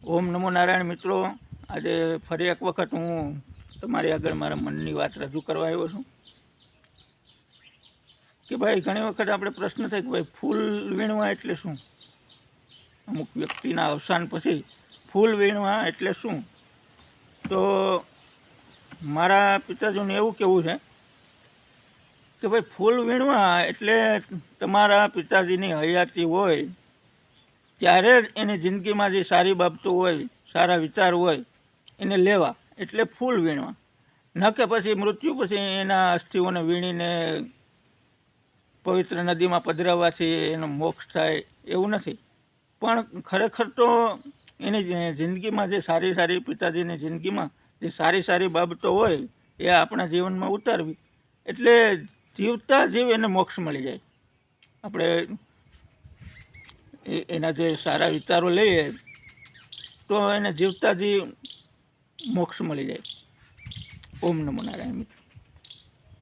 ઓમ નમો નારાયણ મિત્રો, આજે ફરી એક વખત હું તમારી આગળ મારા મનની વાત રજૂ કરવા આવ્યો છું કે ભાઈ ઘણી વખત આપણે પ્રશ્ન થાય કે ભાઈ ફૂલ વીણવા એટલે શું. અમુક વ્યક્તિના અવસાન પછી ફૂલ વીણવા એટલે શું. તો મારા પિતાજીને એવું કહેવું છે કે ભાઈ ફૂલ વીણવા એટલે તમારા પિતાજીની હયાતી હોય ત્યારે જ એની જિંદગીમાં જે સારી બાબતો હોય, સારા વિચાર હોય એને લેવા, એટલે ફૂલ વીણવા. ન કે પછી મૃત્યુ પછી એના અસ્થિઓને વીણીને પવિત્ર નદીમાં પધરાવવાથી એનો મોક્ષ થાય એવું નથી. પણ ખરેખર તો એની જિંદગીમાં જે સારી સારી પિતાજીની જિંદગીમાં જે સારી સારી બાબતો હોય એ આપણા જીવનમાં ઉતારવી, એટલે જીવતા જીવ એને મોક્ષ મળી જાય. આપણે એના જે સારા વિચારો લઈએ તો એને જીવતા જીવ મોક્ષ મળી જાય. ઓમ નમો નારાયણ મિત્રો.